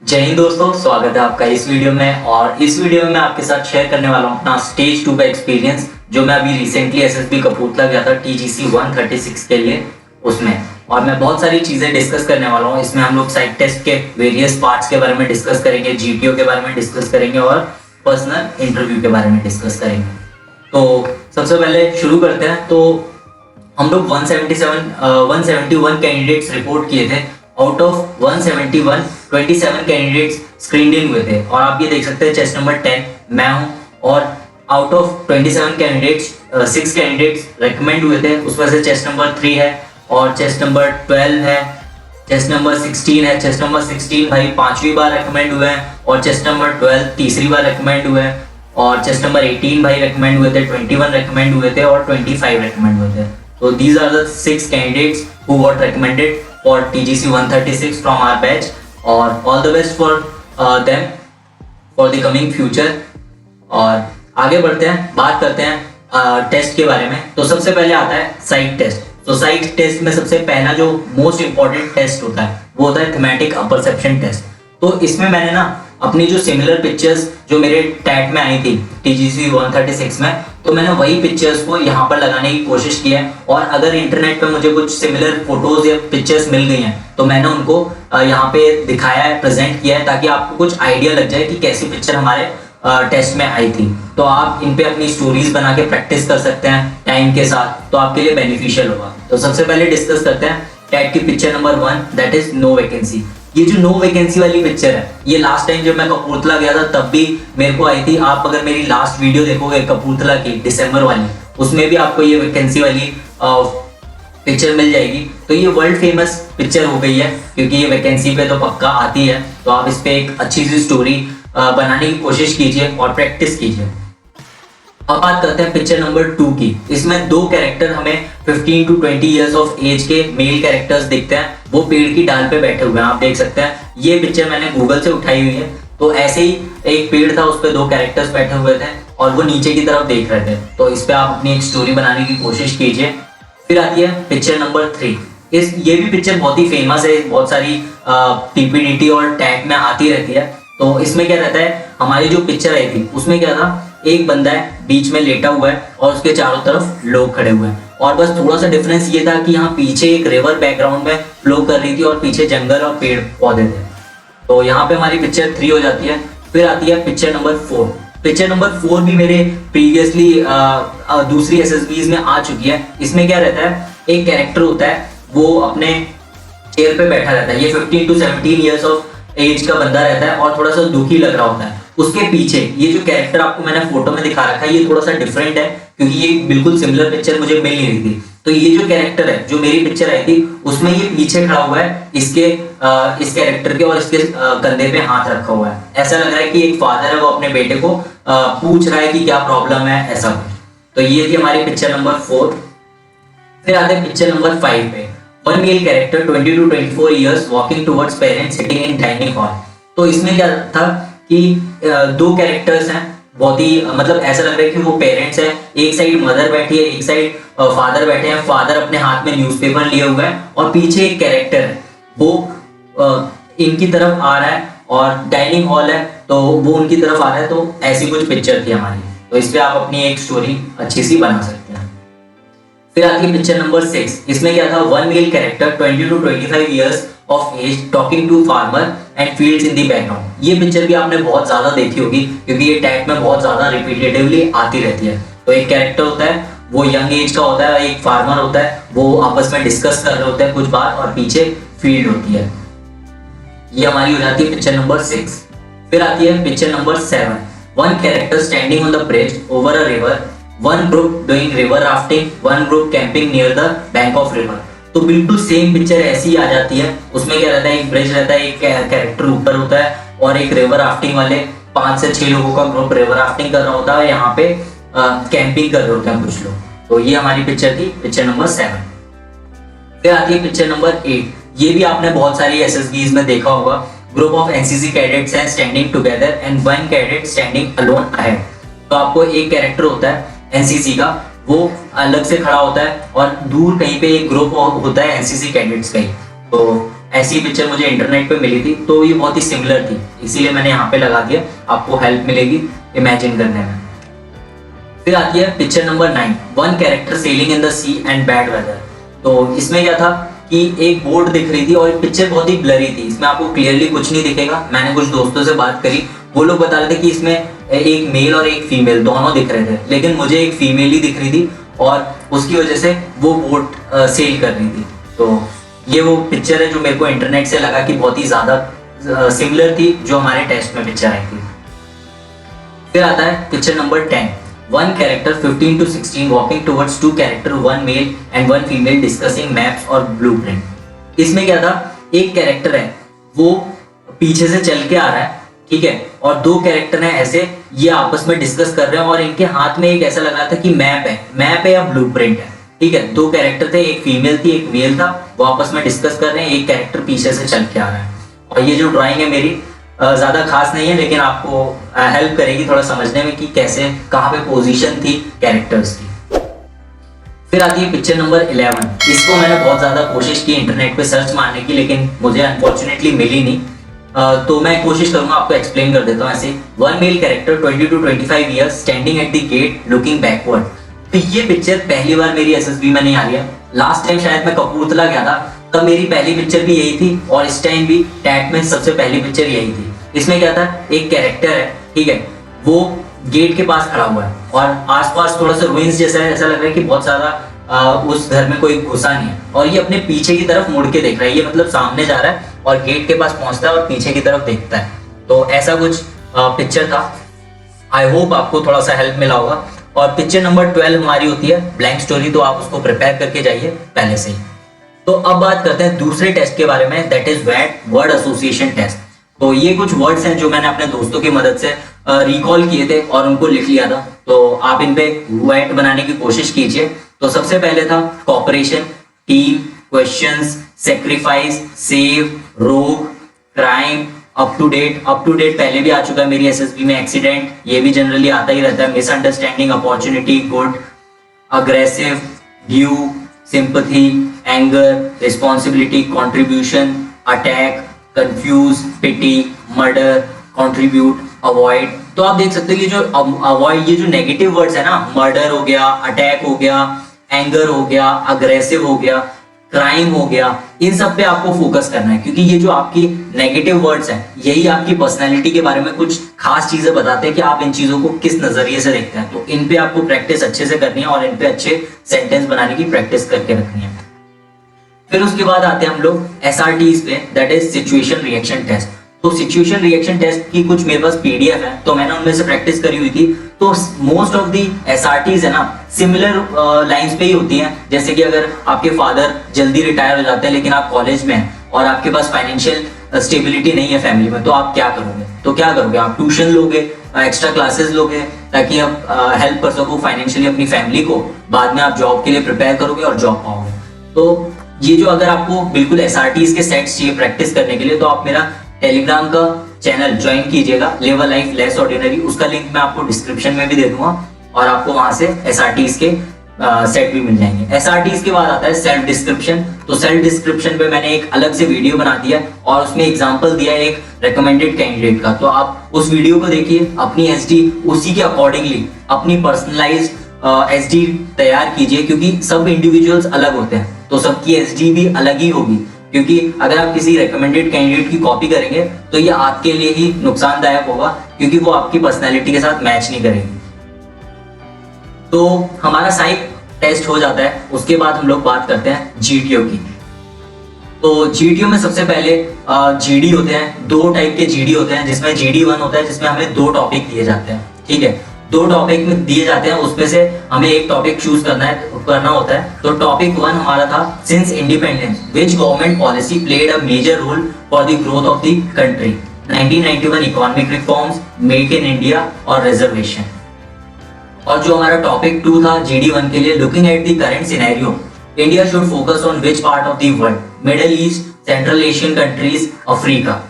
जय हिंद दोस्तों, स्वागत है आपका इस वीडियो में। और इस वीडियो में मैं आपके साथ शेयर करने वाला हूँ अपना स्टेज 2 का एक्सपीरियंस, जो मैं अभी रिसेंटली एसएसबी कपूरथला गया था टीजीसी 136 के लिए उसमें। और मैं बहुत सारी चीज़ें डिस्कस करने वाला हूँ इसमें। हम लोग साइड टेस्ट के वेरियस पार्ट्स के बारे में डिस्कस करेंगे, जीटीओ के बारे में डिस्कस करेंगे और पर्सनल इंटरव्यू के बारे में डिस्कस करेंगे। तो सबसे पहले शुरू करते हैं। तो हम लोग 171 कैंडिडेट्स रिपोर्ट किए थे। आउट ऑफ 171 27 कैंडिडेट्स स्क्रीन्ड इन हुए थे। और आप ये देख सकते हैं चेस्ट नंबर 10 मैं हूँ। और out of 27 candidates 6 candidates recommend हुए थे, उसमें से चेस्ट नंबर 3 है और चेस्ट नंबर 12 है, चेस्ट नंबर 16 है। चेस्ट नंबर 16 भाई 5वीं बार रिकमेंड हुए हैं और चेस्ट नंबर 12 तीसरी बार रिकमेंड हुए हैं। और चेस्ट नंबर 18 भाई रिकमेंड हुए थे, 21 रिकमेंड हुए थे और 25 रिकमेंड हुए थे। So these are the 6 candidates who got recommended for TGC 136 from our batch, और all the best for them for the coming future। और आगे बढ़ते हैं, बात करते हैं टेस्ट के बारे में। तो सबसे पहले आता है साइट टेस्ट। तो साइट टेस्ट में सबसे पहला जो मोस्ट इंपॉर्टेंट टेस्ट होता है वो होता है थीमेटिक अपरसेप्शन टेस्ट। तो इसमें मैंने ना अपनी जो सिमिलर पिक्चर्स जो मेरे टैट में आई थी टीजीसी 136 में, तो मैंने वही पिक्चर्स को यहाँ पर लगाने की कोशिश की है। और अगर इंटरनेट पे मुझे कुछ सिमिलर फोटोज या पिक्चर्स मिल गई हैं तो मैंने उनको यहाँ पे दिखाया है, प्रेजेंट किया है, ताकि आपको कुछ आइडिया लग जाए कि कैसी पिक्चर हमारे टेस्ट में आई थी। तो आप इन पे अपनी स्टोरीज बना के प्रैक्टिस कर सकते हैं टाइम के साथ, तो आपके लिए बेनिफिशियल होगा। तो सबसे पहले डिस्कस करते हैं टैट की picture number 1, that is no vacancy. ये जो नो वैकेंसी वाली पिक्चर है, ये लास्ट टाइम जब मैं कपूरथला गया था तब भी मेरे को आई थी। आप अगर मेरी लास्ट वीडियो देखोगे कपूरथला की दिसंबर वाली, उसमें भी आपको ये वैकेंसी वाली पिक्चर मिल जाएगी। तो ये वर्ल्ड फेमस पिक्चर हो गई है क्योंकि ये वैकेंसी पे तो पक्का आती है। तो आप इस पे एक अच्छी सी स्टोरी बनाने की कोशिश कीजिए और प्रैक्टिस कीजिए। अब बात करते हैं पिक्चर नंबर 2 की। इसमें 2 कैरेक्टर हमें 15 to 20 इयर्स ऑफ एज के मेल कैरेक्टर्स दिखते हैं। वो पेड़ की डाल पे बैठे हुए हैं, आप देख सकते हैं। ये पिक्चर मैंने गूगल से उठाई हुई है। तो ऐसे ही एक पेड़ था, उस पर 2 कैरेक्टर्स बैठे हुए थे और वो नीचे की तरफ देख रहे थे। तो इस पे आप अपनी एक स्टोरी बनाने की कोशिश कीजिए। फिर आती है पिक्चर नंबर 3। ये भी पिक्चर बहुत ही फेमस है, बहुत सारी पीपीडीटी और टैग में आती रहती है। तो इसमें क्या रहता है, हमारी जो पिक्चर आई थी उसमें क्या था, एक बंदा है बीच में लेटा हुआ है और उसके चारों तरफ लोग खड़े हुए हैं। और बस थोड़ा सा डिफरेंस ये था कि यहाँ पीछे एक रिवर बैकग्राउंड में फ्लो कर रही थी और पीछे जंगल और पेड़ पौधे थे। तो यहाँ पे हमारी पिक्चर 3 हो जाती है। फिर आती है पिक्चर नंबर 4। पिक्चर नंबर 4 भी मेरे प्रीवियसली दूसरी एसएसबीज में आ चुकी है। इसमें क्या रहता है, एक कैरेक्टर होता है, वो अपने चेयर पे बैठा रहता है। ये 15 to 17 इयर्स ऑफ एज का बंदा रहता है और थोड़ा सा दुखी लग रहा होता है। उसके पीछे ये जो कैरेक्टर आपको मैंने फोटो में दिखा रखा है, ये थोड़ा सा डिफरेंट है क्योंकि ये बिल्कुल सिमिलर पिक्चर मुझे मिल नहीं रही थी। तो ये जो कैरेक्टर है जो मेरी पिक्चर आई थी उसमें ये पीछे खड़ा हुआ है इसके इस कैरेक्टर के, और इसके कंधे पे हाथ रखा हुआ है। ऐसा लग रहा है कि एक फादर है, वो अपने बेटे को पूछ रहा है कि क्या प्रॉब्लम है, ऐसा कुछ। तो ये थी हमारी पिक्चर नंबर 4। फिर आते हैं पिक्चर नंबर 5 पे। One male character 20 to 24 years walking towards parents sitting in dining hall. तो इसमें क्या था कि 2 कैरेक्टर्स हैं, बहुत ही मतलब ऐसा लग रहा है कि वो पेरेंट्स हैं। एक साइड मदर बैठी है, एक साइड फादर बैठे हैं। फादर अपने हाथ में न्यूज़पेपर लिए हुए है और पीछे एक कैरेक्टर है, वो इनकी तरफ आ रहा है और डाइनिंग हॉल है तो वो उनकी तरफ आ रहा है। तो ऐसी कुछ पिक्चर थी हमारी। तो इस पे आप अपनी एक स्टोरी अच्छी सी बना सकते हैं। फिर आती है पिक्चर नंबर 6। इसमें क्या था, one male character 20 to 25 years of age talking to farmer and fields in the background. ये पिक्चर भी आपने बहुत ज्यादा देखी होगी क्योंकि ये टैग में बहुत ज्यादा रिपीटेटिवली आती रहती है। तो एक कैरेक्टर होता है, वो यंग एज का होता है, एक फार्मर होता है, वो आपस में डिस्कस कर रहे होते हैं कुछ बात, और पीछे फील्ड होती है। ये हमारी हो जाती है पिक्चर नंबर 6। फिर आती है picture number 7। One character standing on the bridge over a river, one group doing river rafting, one group camping near the bank of river. तो बिल्कुल सेम पिक्चर ऐसी ही आ जाती है। उसमें क्या रहता है, एक ब्रिज रहता है, एक कैरेक्टर ऊपर होता है और एक रिवर राफ्टिंग वाले 5 से 6 लोगों का ग्रुप रिवर राफ्टिंग कर रहा होता है, यहाँ पे कैंपिंग कर रहे होते हैं कुछ लोग। तो ये हमारी पिक्चर थी पिक्चर नंबर 7। फिर आती है पिक्चर नंबर 8। ये भी आपने बहुत सारी एसएसबीज में देखा होगा। ग्रुप ऑफ एनसीसी कैडेट्स हैं standing together and one cadet standing alone ahead. तो आपको एक कैरेक्टर होता है एनसीसी का, वो अलग से खड़ा होता है और दूर कहीं पे एक ग्रुप होता है एनसीसी कैडेट्स का ही। तो ऐसी पिक्चर मुझे इंटरनेट पे मिली थी, तो ये बहुत ही सिमिलर थी, इसीलिए मैंने यहाँ पे लगा दिया, आपको हेल्प मिलेगी इमेजिन करने में। फिर आती है picture number 9, one character sailing in the sea and bad weather. तो इसमें क्या था कि एक बोट दिख रही थी और पिक्चर बहुत ही ब्लरी थी, इसमें आपको क्लियरली कुछ नहीं दिखेगा। मैंने कुछ दोस्तों से बात करी, वो लोग बता रहे थे कि इसमें एक मेल और एक फीमेल दोनों दिख रहे थे, लेकिन मुझे एक फीमेल ही दिख रही थी और उसकी वजह से वो बोट सेल कर रही थी। तो ये वो पिक्चर है जो मेरे को इंटरनेट से लगा कि बहुत ही ज्यादा सिमिलर थी जो हमारे टेस्ट में पिक्चर आई थी। फिर आता है picture number 10, one character 15 to 16 walking towards two character, one male and one female discussing maps और ब्लूप्रिंट। इसमें क्या था, एक कैरेक्टर है वो पीछे से चल के आ रहा है, ठीक है, और दो कैरेक्टर हैं ऐसे, ये आपस में डिस्कस कर रहे हैं और इनके हाथ में एक ऐसा लग रहा था कि मैप है या ब्लूप्रिंट है, ठीक है। दो कैरेक्टर थे, एक फीमेल थी एक मेल था, वो आपस में डिस्कस कर रहे हैं, एक कैरेक्टर पीछे से चल के आ रहा है। और ये जो ड्राइंग है मेरी ज्यादा खास नहीं है, लेकिन आपको हेल्प करेगी थोड़ा समझने में कि कैसे कहाँ पे पोजीशन थी कैरेक्टर्स की। फिर आती है पिक्चर नंबर 11, इसको मैंने बहुत ज्यादा कोशिश की इंटरनेट पे सर्च मारने की, लेकिन मुझे अनफॉर्चुनेटली मिली नहीं। तो मैं कोशिश करूंगा आपको एक्सप्लेन कर देता हूँ ऐसे। One male character 20 to 25 years standing at the gate looking backward. तो ये पिक्चर पहली बार मेरी एसएसबी में नहीं आ रही है। लास्ट टाइम शायद मैं कपूरथला गया था, तब मेरी पहली पिक्चर भी यही थी और इस टाइम भी टैट में सबसे पहली पिक्चर यही थी। इसमें क्या था, एक कैरेक्टर है, ठीक है, वो गेट के पास खड़ा हुआ है और आसपास थोड़ा सा रुइंस जैसा है, ऐसा लग रहा है कि बहुत ज्यादा उस घर में कोई घुसा नहीं है, और ये अपने पीछे की तरफ मुड़ के देख रहा है। ये मतलब सामने जा रहा है और गेट के पास पहुंचता है और पीछे की तरफ देखता है। तो ऐसा कुछ पिक्चर था। आई होप आपको थोड़ा सा हेल्प मिला होगा। और पिक्चर नंबर 12 हमारी होती है ब्लैंक स्टोरी, तो आप उसको प्रिपेयर करके जाइए पहले से ही। तो अब बात करते हैं दूसरे टेस्ट के बारे में, दैट इज वैट वर्ड एसोसिएशन टेस्ट। तो ये कुछ वर्ड्स हैं जो मैंने अपने दोस्तों की मदद से रिकॉल किए थे और उनको लिख लिया था, तो आप इन पे वैट बनाने की कोशिश कीजिए। तो सबसे पहले था cooperation, team, questions, sacrifice, save, rogue, crime, up to date पहले भी आ चुका है मेरी एसएसबी में। एक्सीडेंट, ये भी जनरली आता ही रहता है। Misunderstanding, opportunity, good, aggressive, due, sympathy, anger, responsibility, contribution, attack, confuse, pity, murder, contribute, avoid. तो आप देख सकते हो कि जो अवॉइड, ये जो नेगेटिव वर्ड्स है ना, मर्डर हो गया, अटैक हो गया, एंगर हो गया, अग्रेसिव हो गया, क्राइम हो गया, इन सब पे आपको फोकस करना है, क्योंकि ये जो आपकी नेगेटिव वर्ड्स हैं यही आपकी पर्सनैलिटी के बारे में कुछ खास चीजें बताते हैं कि आप इन चीजों को किस नजरिए से देखते हैं। तो इन पे आपको प्रैक्टिस अच्छे से करनी है और इन पे अच्छे सेंटेंस बनाने की प्रैक्टिस करके रखनी है। फिर उसके बाद आते हैं हम लोग SRTs पे, that is situation reaction test. तो सिचुएशन रिएक्शन टेस्ट की कुछ मेरे पास PDF है, तो मैंने उनमें से प्रैक्टिस करी हुई थी। तो मोस्ट ऑफ दी SRTs है ना सिमिलर लाइंस पे ही होती हैं। जैसे कि अगर आपके फादर जल्दी रिटायर हो जाते हैं लेकिन आप कॉलेज में हैं और आपके पास फाइनेंशियल स्टेबिलिटी नहीं है फैमिली में, तो आप क्या करोगे? तो क्या करोगे आप? ट्यूशन लोगे, एक्स्ट्रा क्लासेस लोगे, ताकि आप हेल्प कर सको फाइनेंशियली अपनी फैमिली को। बाद में आप जॉब के लिए प्रिपेयर करोगे और जॉब पाओगे। तो ये जो अगर आपको बिल्कुल SRTs के सेट्स चाहिए प्रैक्टिस करने के लिए, तो आप मेरा टेलीग्राम का चैनल ज्वाइन कीजिएगा, live a life less ordinary. उसका लिंक मैं आपको डिस्क्रिप्शन में भी दे दूंगा और आपको वहां से SRTs के सेट भी मिल जाएंगे। SRTs के बाद आता है सेल्फ डिस्क्रिप्शन। तो सेल्फ डिस्क्रिप्शन पे मैंने एक अलग से वीडियो बना दिया और उसमें एग्जांपल दिया है एक रेकमेंडेड कैंडिडेट का। तो आप उस वीडियो को देखिए, अपनी SD उसी के अकॉर्डिंगली अपनी पर्सनलाइज्ड SD तैयार कीजिए, क्योंकि सब इंडिविजुअल्स अलग होते हैं, तो सबकी SD भी अलग ही होगी। क्योंकि अगर आप किसी रेकमेंडेड कैंडिडेट की कॉपी करेंगे तो ये आपके लिए ही नुकसानदायक होगा, क्योंकि वो आपकी पर्सनैलिटी के साथ मैच नहीं करेगी। तो हमारा साइक टेस्ट हो जाता है। उसके बाद हम लोग बात करते हैं GTO की। तो GTO में सबसे पहले GD होते हैं, दो टाइप के GD होते हैं, जिसमें GD1 होता है जिसमें हमें 2 टॉपिक दिए जाते हैं, ठीक है। 2 टॉपिक में दिए जाते हैं, उसमें से हमें एक टॉपिक चूज करना होता है। तो टॉपिक 1 हमारा था since independence which government policy played a major role for the growth of the country, 1991 economic reforms, make in India और रिजर्वेशन। और जो हमारा टॉपिक 2 था GD1 के लिए, looking at the current scenario, India should focus on which part of the world, Middle East, Central Asian countries, Africa.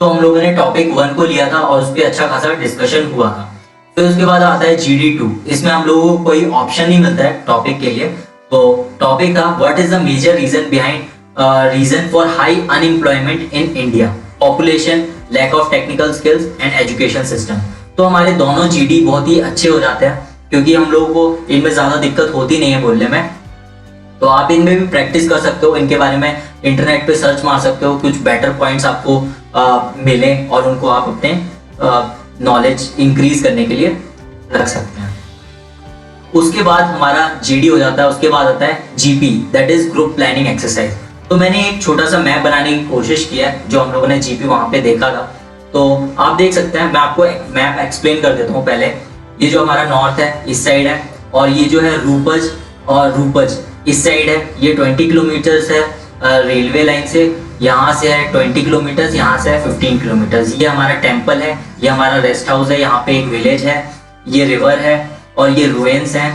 तो हम लोगों ने टॉपिक 1 को लिया था और उस पर अच्छा खासा डिस्कशन हुआ था। फिर उसके बाद आता है GD2। इसमें हम लोगों को कोई ऑप्शन नहीं मिलता है टॉपिक के लिए। तो टॉपिक था what is the major reason behind reason for high unemployment in India, population, lack of technical skills and education system. तो हमारे दोनों जीडी बहुत ही अच्छे हो जाते हैं क्योंकि हम लोगों को इनमें ज़्यादा दिक्कत होती नहीं है बोलने में। तो आप इनमें भी प्रैक्टिस कर सकते हो, इनके बारे में इंटरनेट पे सर्च मार सकते हो, कुछ बेटर पॉइंट्स आपको मिले और उनको आप अपने नॉलेज इंक्रीज करने के लिए रख सकते हैं। उसके बाद हमारा जीडी हो जाता है, उसके बाद आता है GP, that is group planning exercise. तो मैंने एक छोटा सा मैप बनाने की कोशिश किया है जो हम लोगों ने जीपी वहां पे देखा था। तो आप देख सकते हैं, मैं आपको मैप एक्सप्लेन कर देता हूँ पहले। ये जो हमारा नॉर्थ है इस साइड है, और ये जो है रूपज और रूपज इस साइड है। ये 20 किलोमीटर्स है रेलवे लाइन से, यहाँ से है 20 किलोमीटर्स, यहाँ से है 15 किलोमीटर्स। ये हमारा टेम्पल है, ये हमारा रेस्ट हाउस है, यहाँ पे एक विलेज है, ये रिवर है और ये रुइंस हैं।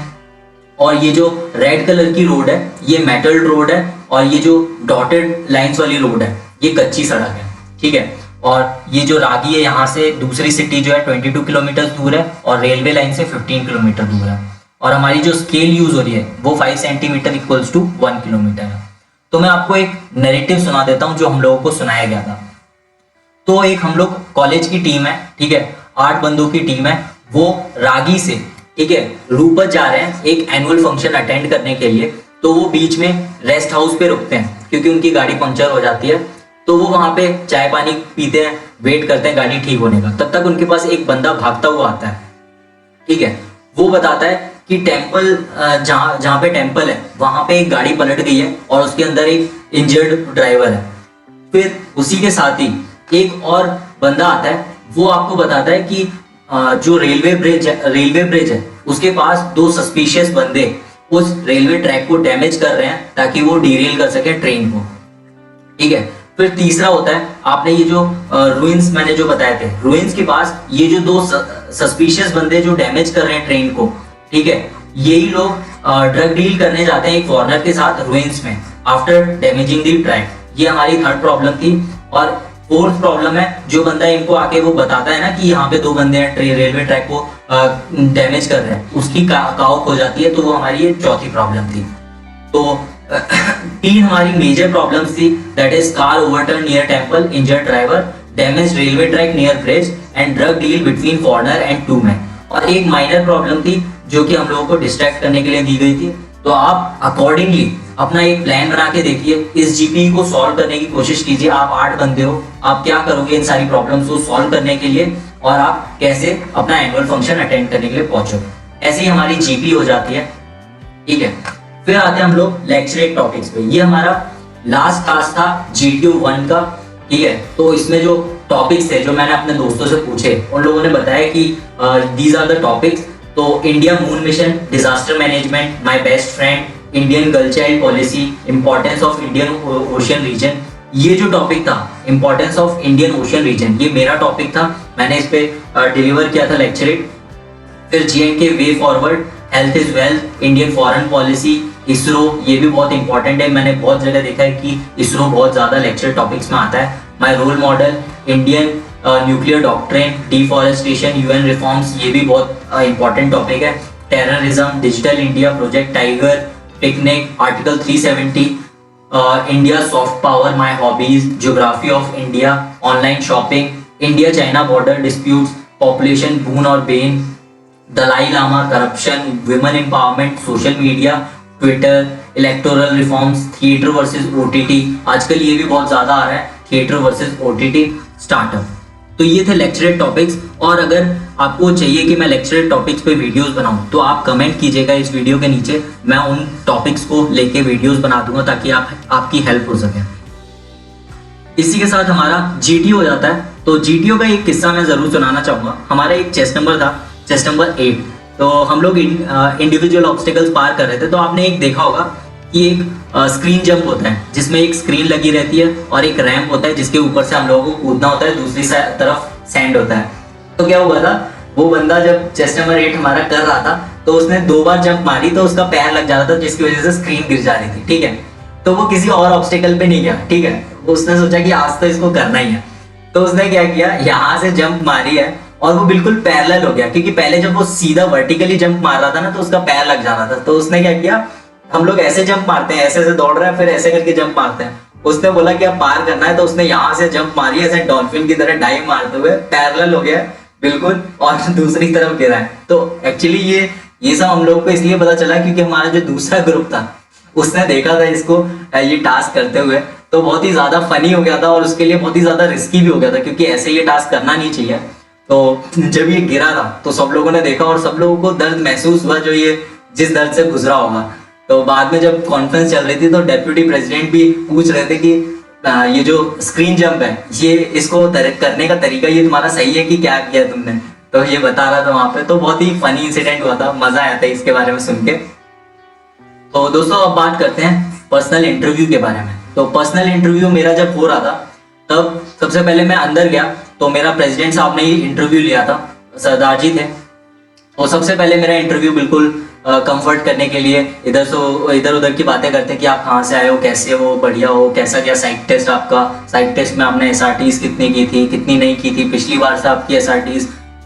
और ये जो रेड कलर की रोड है ये मेटल रोड है, और ये जो डॉटेड लाइंस वाली रोड है ये कच्ची सड़क है, ठीक है। और ये जो रागी है यहाँ से दूसरी सिटी जो है 22 किलोमीटर दूर है, और रेलवे लाइन से 15 किलोमीटर दूर है। और हमारी जो स्केल यूज हो रही है वो 5 सेंटीमीटर इक्वल्स टू 1 किलोमीटर है। तो मैं आपको एक नैरेटिव सुना देता हूँ जो हम लोगों को सुनाया गया था। तो एक हम लोग कॉलेज की टीम है, ठीक है, 8 बंदों की टीम है, वो रागी से, ठीक है, रूपज जा रहे हैं एक एनुअल फंक्शन अटेंड करने के लिए। तो वो बीच में रेस्ट हाउस पे रुकते हैं क्योंकि उनकी गाड़ी पंक्चर हो जाती है। तो वो वहां पे चाय पानी पीते हैं, वेट करते हैं गाड़ी ठीक होने का। तब तक उनके पास एक बंदा भागता हुआ आता है, ठीक है। वो बताता है कि टेम्पल जहाँ पे टेम्पल है वहां पे एक गाड़ी पलट गई है और उसके अंदर एक इंजर्ड ड्राइवर है। फिर उसी के साथ ही एक और बंदा आता है, वो आपको बताता है कि जो रेलवे ब्रिज है उसके पास 2 सस्पिशियस बंदे उस रेलवे ट्रैक को डैमेज कर रहे हैं ताकि वो डीरेल कर सके ट्रेन को, ठीक है। फिर तीसरा होता है, आपने ये जो रुइंस मैंने जो बताए थे, रुइंस के पास ये जो 2 सस्पिशियस बंदे जो डैमेज कर रहे हैं ट्रेन को, ठीक है, यही लोग ड्रग डील करने जाते हैं एक फॉरेनर के साथ रुइंस में आफ्टर डैमेजिंग दी ट्रैक। ये हमारी थर्ड प्रॉब्लम थी। और फोर्थ प्रॉब्लम है, जो बंदा इनको आके वो बताता है ना कि यहाँ पे 2 बंदे हैं रेलवे ट्रैक को डैमेज कर रहे हैं, उसकी काउक हो जाती है। तो वो हमारी ये चौथी प्रॉब्लम थी। तो 3 हमारी मेजर प्रॉब्लम्स थी, that is car overturn near temple, injured driver, damage railway track near bridge and drug deal between foreigner and 2 man. और एक माइनर प्रॉब्लम थी जो कि हम लोगों को डिस्ट्रैक्ट करने के लिए दी गई थी। तो आप अकॉर्डिंगली अपना एक प्लान बना के देखिए, इस जीपी को सॉल्व करने की कोशिश कीजिए। आप 8 बंदे हो, आप क्या करोगे इन सारी प्रॉब्लम्स को सॉल्व करने के लिए, और आप कैसे अपना एनुअल फंक्शन अटेंड करने के लिए पहुंचोगे। ऐसे ही हमारी जीपी हो जाती है, ठीक है। फिर आते हैं हम लोग लेक्चरेट टॉपिक्स पे। ये हमारा लास्ट क्लास था GTU 1 का, ठीक है। तो इसमें जो टॉपिक्स थे जो मैंने अपने दोस्तों से पूछे, उन लोगों ने बताया कि दीज आर द टॉपिक्स। तो India moon mission, disaster management, my best friend, Indian girl child policy, importance of Indian Ocean region. ये जो टॉपिक था importance of Indian Ocean region, ये मेरा टॉपिक था, मैंने इस पे डिलीवर किया था लेक्चरेट। फिर J&K way forward, health is wealth, Indian foreign policy, ISRO, ये भी बहुत इंपॉर्टेंट है। मैंने बहुत जगह देखा है कि इसरो बहुत ज्यादा लेक्चर टॉपिक्स में आता है। My role model, Indian nuclear doctrine, deforestation, UN reforms, ये भी बहुत इंपॉर्टेंट टॉपिक है। Terrorism, Digital India, Project Tiger, picnic, article 370, India soft power, my hobbies, geography of India, online shopping, India China border disputes, population boon और bane, Dalai Lama, corruption, women empowerment, social media, Twitter, electoral reforms, theatre versus OTT, आजकल ये भी बहुत ज्यादा आ रहा है, theatre versus OTT, startup. तो ये थे लेक्चरेट टॉपिक्स। और अगर आपको चाहिए कि मैं लेक्चरेट टॉपिक्स पे वीडियोस बनाऊं तो आप कमेंट कीजिएगा इस वीडियो के नीचे, मैं उन टॉपिक्स को लेके वीडियोस बना दूंगा ताकि आपकी हेल्प हो सके। इसी के साथ हमारा GT हो जाता है। तो GTO का एक किस्सा मैं जरूर सुनाना चाहूंगा। हमारा एक चेस्ट नंबर था, चेस्ट नंबर 8। तो हम लोग इंडिविजुअल ऑब्स्टिकल्स पार कर रहे थे। तो आपने एक देखा होगा कि एक स्क्रीन जंप होता है जिसमें एक स्क्रीन लगी रहती है और एक रैंप होता है जिसके ऊपर से हम लोगों को कूदना होता है, दूसरी तरफ सैंड होता है। तो क्या हुआ था, वो बंदा जब चेस्ट नंबर 8 हमारा कर रहा था तो उसने 2 बार जंप मारी तो उसका पैर लग जाता था जिसकी वजह से स्क्रीन गिर जा रही थी, ठीक है। तो वो किसी और ऑब्स्टिकल पे नहीं गया, ठीक है। उसने सोचा कि आज तो इसको करना ही है। तो उसने क्या किया, यहाँ से जंप मारी है और वो बिल्कुल पैरेलल हो गया, क्योंकि पहले जब वो सीधा वर्टिकली जंप मार रहा था ना तो उसका पैर लग जा रहा था। तो उसने क्या किया, हम लोग ऐसे जंप मारते हैं, ऐसे ऐसे दौड़ रहे हैं फिर ऐसे करके जंप मारते हैं, उसने बोला कि अब पार करना है, तो उसने यहाँ से जंप मारी ऐसे डॉल्फिन की तरह डाइव मारते हुए पैरेलल हो गया बिल्कुल और दूसरी तरफ गिरा है। तो एक्चुअली ये सब हम लोग को इसलिए पता चला क्योंकि हमारा जो दूसरा ग्रुप था उसने देखा था इसको ये टास्क करते हुए, तो बहुत ही ज्यादा फनी हो गया था और उसके लिए बहुत ही ज्यादा रिस्की भी हो गया था क्योंकि ऐसे ये टास्क करना नहीं चाहिए। तो जब ये गिरा था तो सब लोगों ने देखा और सब लोगों को दर्द महसूस हुआ, जो ये जिस दर्द से गुजरा होगा। तो बाद में जब कॉन्फ्रेंस चल रही थी तो डेप्यूटी प्रेसिडेंट भी पूछ रहे थे कि ये जो स्क्रीन जंप है ये इसको करने का तरीका ये तुम्हारा सही है कि क्या किया तुमने, तो ये बता रहा था वहां पे। तो बहुत ही फनी इंसिडेंट हुआ था, मजा आया था इसके बारे में सुन के। तो दोस्तों अब बात करते हैं पर्सनल इंटरव्यू के बारे में। तो पर्सनल इंटरव्यू मेरा जब हो रहा था तब सबसे पहले मैं अंदर गया तो मेरा प्रेसिडेंट साहब ने ही इंटरव्यू लिया था, सरदार जी थे। तो सबसे पहले मेरा इंटरव्यू बिल्कुल कंफर्ट करने के लिए इधर उधर की बातें करते हैं कि आप कहाँ से आए हो, कैसे हो, बढ़िया हो, कैसा क्या साइक टेस्ट आपका, साइक टेस्ट में आपने SRTs कितनी की थी, कितनी नहीं की थी, पिछली बार से आपकी SRTs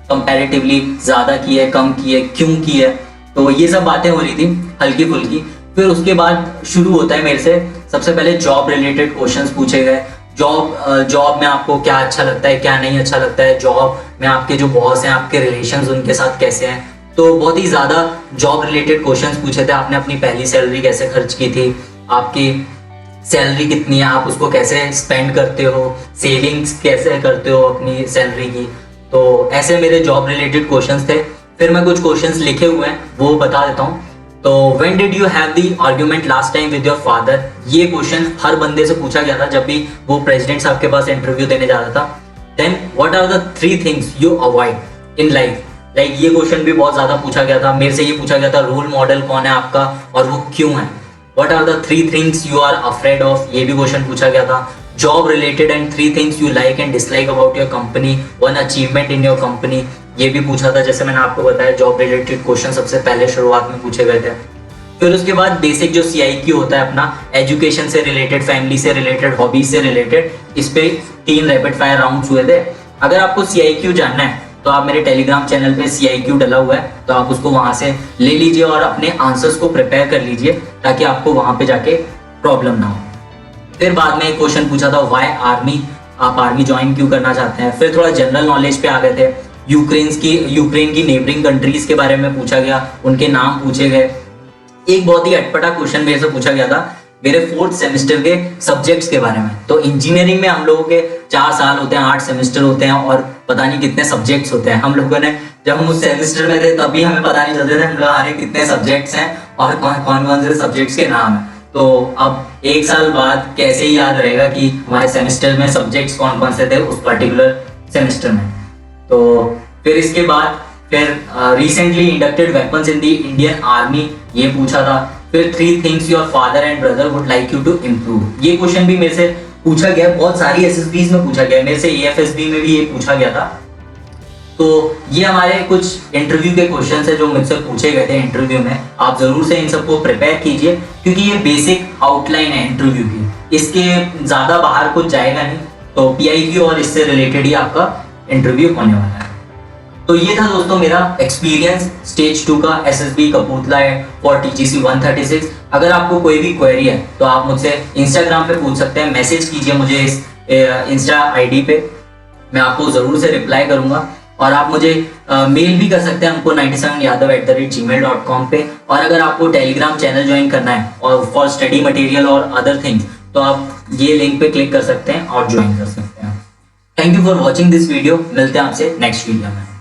कंपैरेटिवली ज़्यादा की है, कम की है, क्यों की है। तो ये सब बातें हो रही थी हल्की फुल्की। फिर उसके बाद शुरू होता है मेरे से सबसे पहले जॉब रिलेटेड क्वेश्चंस पूछे गए। जॉब में आपको क्या अच्छा लगता है, क्या नहीं अच्छा लगता है, जॉब में आपके जो बॉस हैं, आपके रिलेशंस उनके साथ कैसे हैं। तो बहुत ही ज़्यादा जॉब रिलेटेड क्वेश्चंस पूछे थे। आपने अपनी पहली सैलरी कैसे खर्च की थी, आपकी सैलरी कितनी है, आप उसको कैसे स्पेंड करते हो, सेविंग्स कैसे करते हो अपनी सैलरी की। तो ऐसे मेरे जॉब रिलेटेड क्वेश्चंस थे। फिर मैं कुछ क्वेश्चंस लिखे हुए हैं वो बता देता हूँ। तो when did you have the argument last time with your father, ये क्वेश्चन हर बंदे से पूछा गया था जब भी वो प्रेसिडेंट साहब के पास इंटरव्यू देने जा रहा था। Then what are the 3 things you avoid in life, like ये क्वेश्चन भी बहुत ज्यादा पूछा गया था। मेरे से ये पूछा गया था रोल मॉडल कौन है आपका और वो क्यों है। What are the 3 things you are afraid of, ये भी क्वेश्चन पूछा गया था। Job related and 3 things you like and dislike about your company, 1 achievement in your company, ये भी पूछा था। जैसे मैंने आपको बताया जॉब रिलेटेड क्वेश्चन सबसे पहले शुरुआत में पूछे गए थे। फिर उसके बाद बेसिक जो CIQ होता है अपना, एजुकेशन से रिलेटेड, फैमिली से रिलेटेड, हॉबीज से रिलेटेड, इस पे 3 रैपिड फायर राउंड्स हुए थे। अगर आपको CIQ जानना है तो आप मेरे टेलीग्राम चैनल पे CIQ डला हुआ है, तो आप उसको वहां से ले लीजिए और अपने आंसर्स को प्रिपेयर कर लीजिए ताकि आपको वहां पे जाके प्रॉब्लम ना हो। फिर बाद में एक क्वेश्चन पूछा था व्हाई आर्मी, आप आर्मी ज्वाइन क्यों करना चाहते हैं। फिर थोड़ा जनरल नॉलेज पे आ गए थे। यूक्रेन की नेबरिंग कंट्रीज के बारे में पूछा गया, उनके नाम पूछे गए। एक बहुत ही अटपटा क्वेश्चन मेरे से पूछा गया था मेरे 4th सेमेस्टर के सब्जेक्ट्स के बारे में। तो इंजीनियरिंग में हम लोगों के 4 साल होते हैं, 8 सेमेस्टर होते हैं और पता नहीं कितने सब्जेक्ट्स होते हैं। हम लोगों ने जब हम उस सेमेस्टर में थे तभी हमें पता नहीं चलते थे हमारे कितने सब्जेक्ट्स हैं और कौन कौन से सब्जेक्ट्स के नाम है। तो अब 1 साल बाद कैसे ही याद रहेगा कि हमारे सेमेस्टर में सब्जेक्ट्स कौन कौन से थे उस पर्टिकुलर सेमेस्टर में। तो फिर इसके बाद recently inducted weapons in the Indian army, ये पूछा था। फिर 3 things your father and brother would like you to improve, ये क्वेश्चन भी मेरे से पूछा गया। बहुत सारी SSBs में पूछा गया, मेरे से AFSB में भी ये पूछा गया था। तो ये हमारे कुछ इंटरव्यू के क्वेश्चन है जो मुझसे पूछे गए थे इंटरव्यू में। आप जरूर से इन सबको प्रिपेयर कीजिए क्योंकि ये बेसिक आउटलाइन है इंटरव्यू की, इसके ज्यादा बाहर कुछ जाएगा नहीं। तो PIQ और इससे रिलेटेड ही आपका इंटरव्यू होने वाला है। तो ये था दोस्तों मेरा एक्सपीरियंस स्टेज 2 का SSB कपूरथला फॉर TGC 136। अगर आपको कोई भी क्वेरी है तो आप मुझसे इंस्टाग्राम पे पूछ सकते हैं, मैसेज कीजिए मुझे इस इंस्टा ID पे, मैं आपको जरूर से रिप्लाई करूंगा। और आप मुझे मेल भी कर सकते हैं हमको 97yadav@gmail.com पे। और अगर आपको टेलीग्राम चैनल ज्वाइन करना है और फॉर स्टडी मटेरियल और अदर थिंग्स तो आप ये लिंक पे क्लिक कर सकते हैं और ज्वाइन कर सकते हैं। Thank you for watching this video, मिलते हैं आपसे नेक्स्ट वीडियो में।